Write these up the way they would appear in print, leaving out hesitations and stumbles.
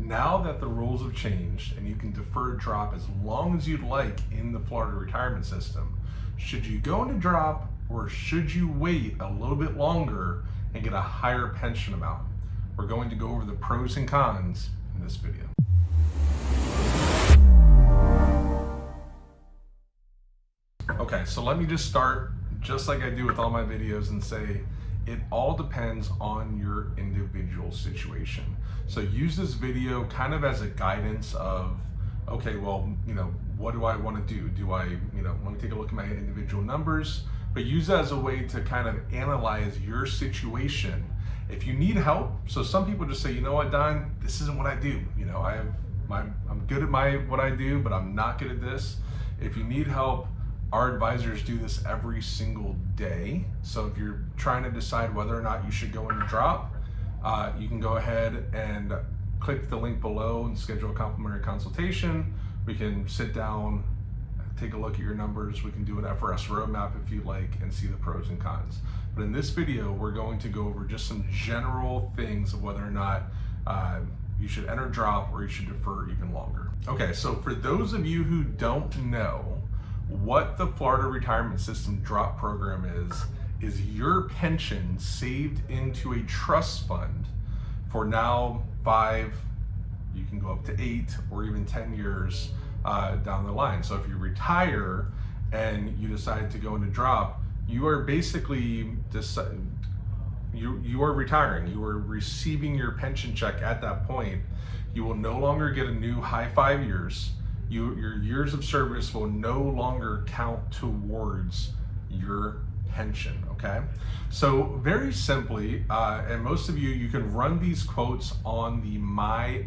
now that the rules have changed and you can defer drop as long as you'd like in the Florida retirement system, should you go into drop or should you wait a little bit longer and get a higher pension amount? We're going to go over the pros and cons in this video. Okay, so let me just start just like I do with all my videos and say it all depends on your individual situation. So use this video kind of as a guidance of, okay, well, what do I want to do? Do I, want to take a look at my individual numbers? But use it as a way to kind of analyze your situation. If you need help, so some people just say, you know what, Don, this isn't what I do. I'm good at what I do, but I'm not good at this. If you need help, our advisors do this every single day. So if you're trying to decide whether or not you should go into drop, you can go ahead and click the link below and schedule a complimentary consultation. We can sit down, take a look at your numbers. We can do an FRS roadmap if you like and see the pros and cons. But in this video, we're going to go over just some general things of whether or not you should enter drop or you should defer even longer. Okay, so for those of you who don't know, what the Florida Retirement System drop program is your pension saved into a trust fund for now 5, you can go up to 8 or even 10 years down the line. So if you retire and you decide to go into drop, you are basically you are retiring. You are receiving your pension check at that point. You will no longer get a new high 5 years. Your years of service will no longer count towards your pension, okay? So very simply, and most of you can run these quotes on the myfrs.com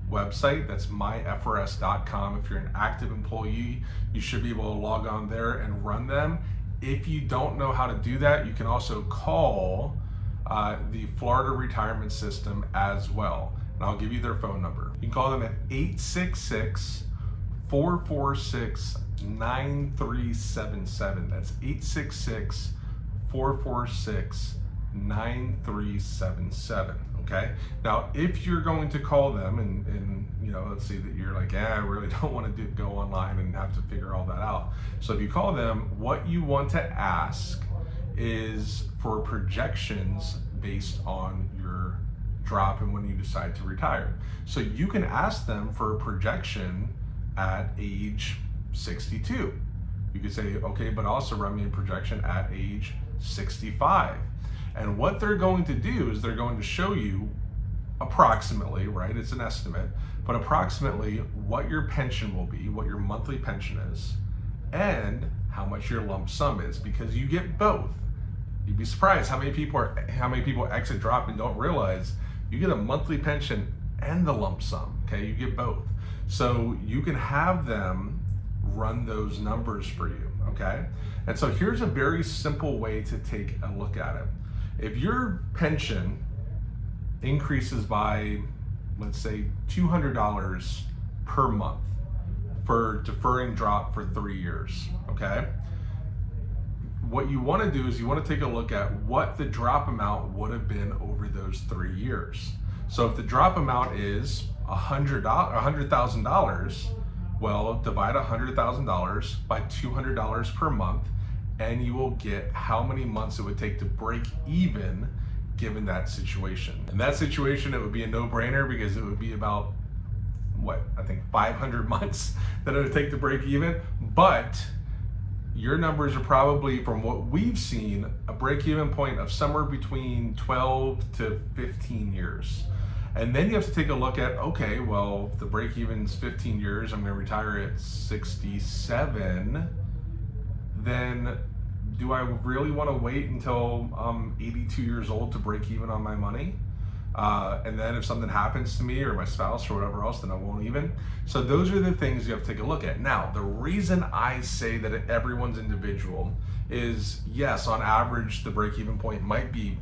website. That's myfrs.com. If you're an active employee, you should be able to log on there and run them. If you don't know how to do that, you can also call the Florida Retirement System as well. And I'll give you their phone number. You can call them at 866-446-9377. That's 866-446-9377. Okay. Now, if you're going to call them and let's say that you're like, I really don't want to go online and have to figure all that out. So if you call them, what you want to ask is for projections based on your drop and when you decide to retire. So you can ask them for a projection at age 62. You could say, okay, but also run me a projection at age 65. And what they're going to do is they're going to show you approximately, right? It's an estimate, but approximately what your pension will be, what your monthly pension is, and how much your lump sum is, because you get both. You'd be surprised how many people exit drop and don't realize you get a monthly pension and the lump sum, okay? You get both. So you can have them run those numbers for you, okay? And so here's a very simple way to take a look at it. If your pension increases by, let's say, $200 per month for deferring drop for 3 years, okay? What you want to do is you want to take a look at what the drop amount would have been over those 3 years. So if the drop amount is $100,000, well, divide $100,000 by $200 per month, and you will get how many months it would take to break even given that situation. In that situation, it would be a no-brainer because it would be about, I think 500 months that it would take to break even. But your numbers are probably, from what we've seen, a break-even point of somewhere between 12 to 15 years. And then you have to take a look at, okay, well, if the break-even's 15 years, I'm gonna retire at 67, then do I really wanna wait until I'm 82 years old to break even on my money? And then if something happens to me or my spouse or whatever else, then I won't even. So those are the things you have to take a look at. Now, the reason I say that everyone's individual is, yes, on average, the break-even point might be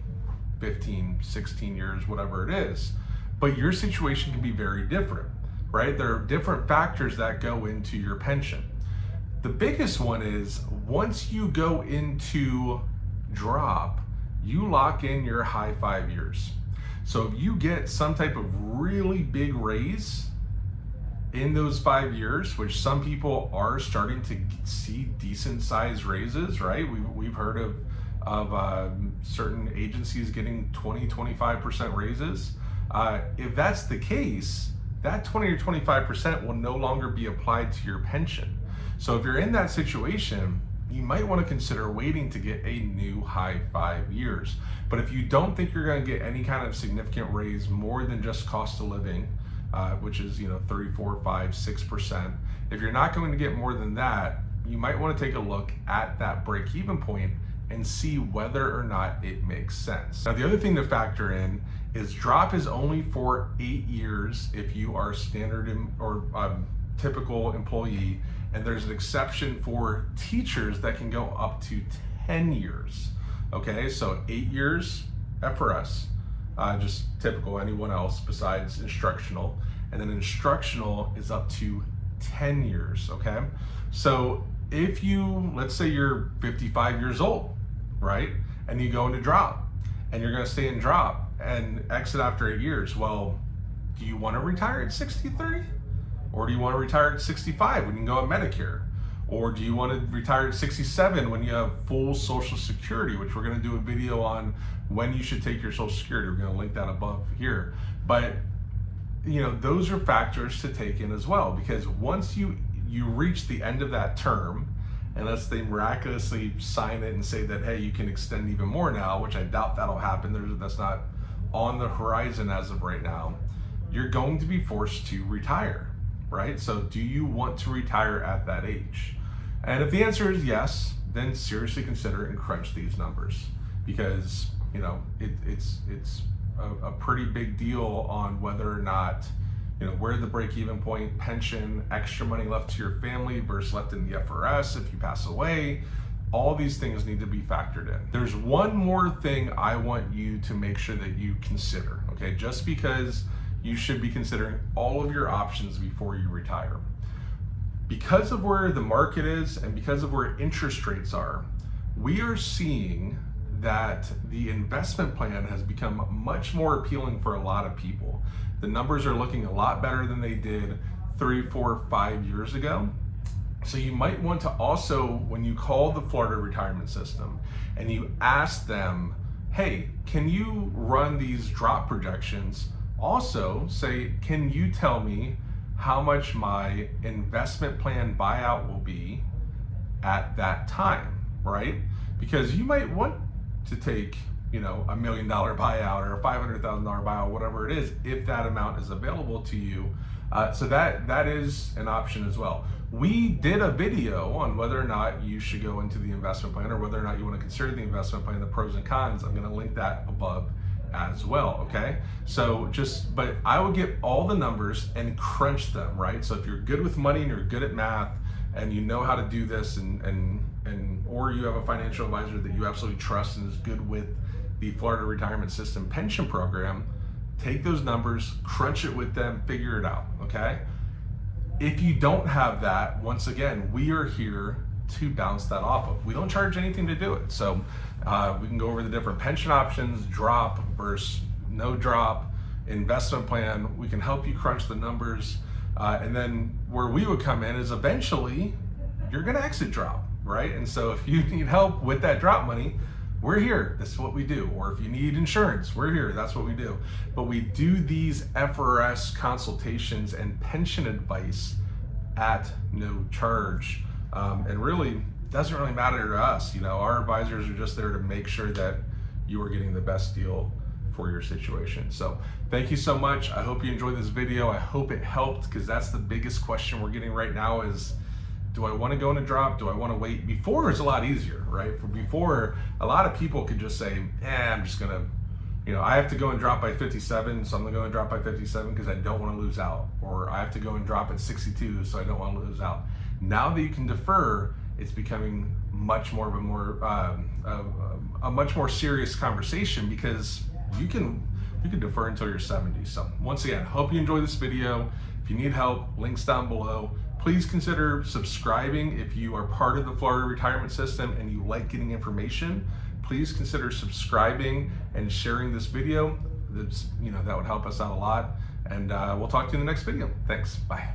15, 16 years, whatever it is, but your situation can be very different, right? There are different factors that go into your pension. The biggest one is once you go into drop, you lock in your high 5 years. So if you get some type of really big raise in those 5 years, which some people are starting to see decent sized raises, right? We've heard of certain agencies getting 20-25% raises. If that's the case, that 20 or 25% will no longer be applied to your pension. So if you're in that situation, you might want to consider waiting to get a new high 5 years. But if you don't think you're going to get any kind of significant raise more than just cost of living, which is 3, 4, 5, 6%, if you're not going to get more than that, you might want to take a look at that break-even point and see whether or not it makes sense. Now, the other thing to factor in is drop is only for 8 years if you are standard or typical employee, and there's an exception for teachers that can go up to 10 years. Okay, so 8 years FRS, just typical, anyone else besides instructional, and then instructional is up to 10 years, okay? So if you, let's say you're 55 years old, right? And you go into drop, and you're gonna stay in drop and exit after 8 years. Well, do you wanna retire at 63? Or do you wanna retire at 65 when you can go on Medicare? Or do you wanna retire at 67 when you have full Social Security, which we're gonna do a video on when you should take your Social Security. We're gonna link that above here. But those are factors to take in as well, because once you reach the end of that term, unless they miraculously sign it and say that, hey, you can extend even more now, which I doubt that'll happen. That's not on the horizon as of right now. You're going to be forced to retire, right? So do you want to retire at that age? And if the answer is yes, then seriously consider and crunch these numbers, because it's a pretty big deal on whether or not where the break-even point, pension, extra money left to your family versus left in the FRS if you pass away. All these things need to be factored in. There's one more thing I want you to make sure that you consider, okay? Just because you should be considering all of your options before you retire. Because of where the market is and because of where interest rates are, we are seeing that the investment plan has become much more appealing for a lot of people. The numbers are looking a lot better than they did 3, 4, 5 years ago. So you might want to also, when you call the Florida retirement system and you ask them, hey, can you run these drop projections? Also say, can you tell me how much my investment plan buyout will be at that time, right? Because you might want to take $1 million buyout or a $500,000 buyout, whatever it is, if that amount is available to you. So that is an option as well. We did a video on whether or not you should go into the investment plan or whether or not you want to consider the investment plan, the pros and cons. I'm going to link that above as well, okay? So but I would get all the numbers and crunch them, right? So if you're good with money and you're good at math and you know how to do this or you have a financial advisor that you absolutely trust and is good with the Florida retirement system pension program, take those numbers, crunch it with them, figure it out, okay? If you don't have that, once again, we are here to bounce that off of. We don't charge anything to do it. So we can go over the different pension options, drop versus no drop, investment plan. We can help you crunch the numbers. And then where we would come in is eventually you're gonna exit drop, right? And so if you need help with that drop money, we're here, this is what we do. Or if you need insurance, we're here, that's what we do. But we do these FRS consultations and pension advice at no charge. And really, doesn't really matter to us. Our advisors are just there to make sure that you are getting the best deal for your situation. So thank you so much. I hope you enjoyed this video. I hope it helped, because that's the biggest question we're getting right now is, do I want to go in a drop? Do I want to wait? Before it's a lot easier, right? For before, a lot of people could just say, I'm just gonna, I have to go and drop by 57, so I'm gonna go and drop by 57 because I don't want to lose out. Or I have to go and drop at 62, so I don't want to lose out. Now that you can defer, it's becoming much more of a much more serious conversation, because you can defer until you're 70. So once again, hope you enjoy this video. If you need help, links down below. Please consider subscribing if you are part of the Florida retirement system and you like getting information. Please consider subscribing and sharing this video. that would help us out a lot. And we'll talk to you in the next video. Thanks. Bye.